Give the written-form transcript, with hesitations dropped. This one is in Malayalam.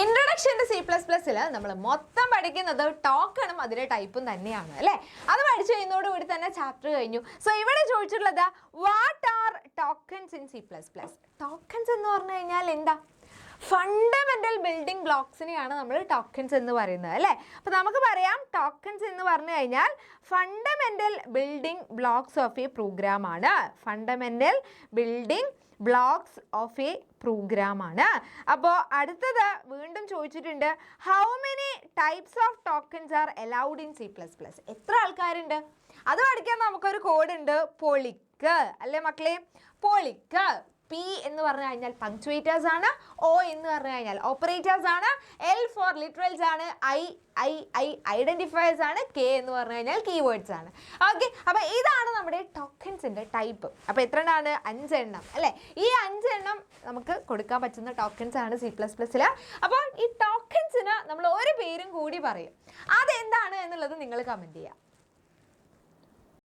ഇൻട്രൊഡക്ഷൻ ടു C++ൽ നമ്മൾ മൊത്തം പഠിക്കുന്നത് ടോക്കണും അതിന്റെ ടൈപ്പും തന്നെയാണ് അല്ലേ. അത് പഠിച്ചു കഴിയുന്നതോടുകൂടി തന്നെ ചാപ്റ്റർ കഴിഞ്ഞു. സോ ഇവിടെ ചോദിച്ചിട്ടുള്ളത് what are tokens in C++. Tokens എന്ന് പറഞ്ഞു കഴിഞ്ഞാൽ എന്താ? ഫണ്ടമെന്റൽ ബിൽഡിംഗ് ബ്ലോക്സിനെയാണ് നമ്മൾ ടോക്കൺസ് എന്ന് പറയുന്നത് അല്ലേ. അപ്പോൾ നമുക്ക് പറയാം ടോക്കൺസ് എന്ന് പറഞ്ഞു കഴിഞ്ഞാൽ fundamental building blocks of a program ആണ്. Fundamental building blocks of a program ആണ്. അപ്പോൾ അടുത്തത് വീണ്ടും ചോദിച്ചിട്ടുണ്ട് how many types of tokens are allowed in C++. എത്ര ആൾക്കാരുണ്ട്? അത് പഠിക്കാൻ നമുക്കൊരു കോഡ് ഉണ്ട്, പൊളിക്ക് അല്ലേ മക്കളെ. പൊളിക്ക് P എന്ന് പറഞ്ഞു കഴിഞ്ഞാൽ പങ്ക്ച്വേറ്റേഴ്സ് ആണ്, O എന്ന് പറഞ്ഞു കഴിഞ്ഞാൽ ഓപ്പറേറ്റേഴ്സ് ആണ്, L ഫോർ ലിറ്ററൽസ് ആണ്, I ഐഡന്റിഫയേഴ്സ് ആണ്, K എന്ന് പറഞ്ഞു കഴിഞ്ഞാൽ കീവേഡ്സ് ആണ്. ഓക്കെ, അപ്പോൾ ഇതാണ് നമ്മുടെ ടോക്കൺസിൻ്റെ ടൈപ്പ്. അപ്പോൾ എത്ര എണ്ണമാണ്? 5 എണ്ണം അല്ലേ. ഈ 5 എണ്ണം നമുക്ക് കൊടുക്കാൻ പറ്റുന്ന ടോക്കൺസ് ആണ് C++ൽ. അപ്പോൾ ഈ ടോക്കൺസിന് നമ്മൾ ഒരു പേരും കൂടി പറയും. അതെന്താണ് എന്നുള്ളത് നിങ്ങൾ കമൻറ്റ് ചെയ്യുക.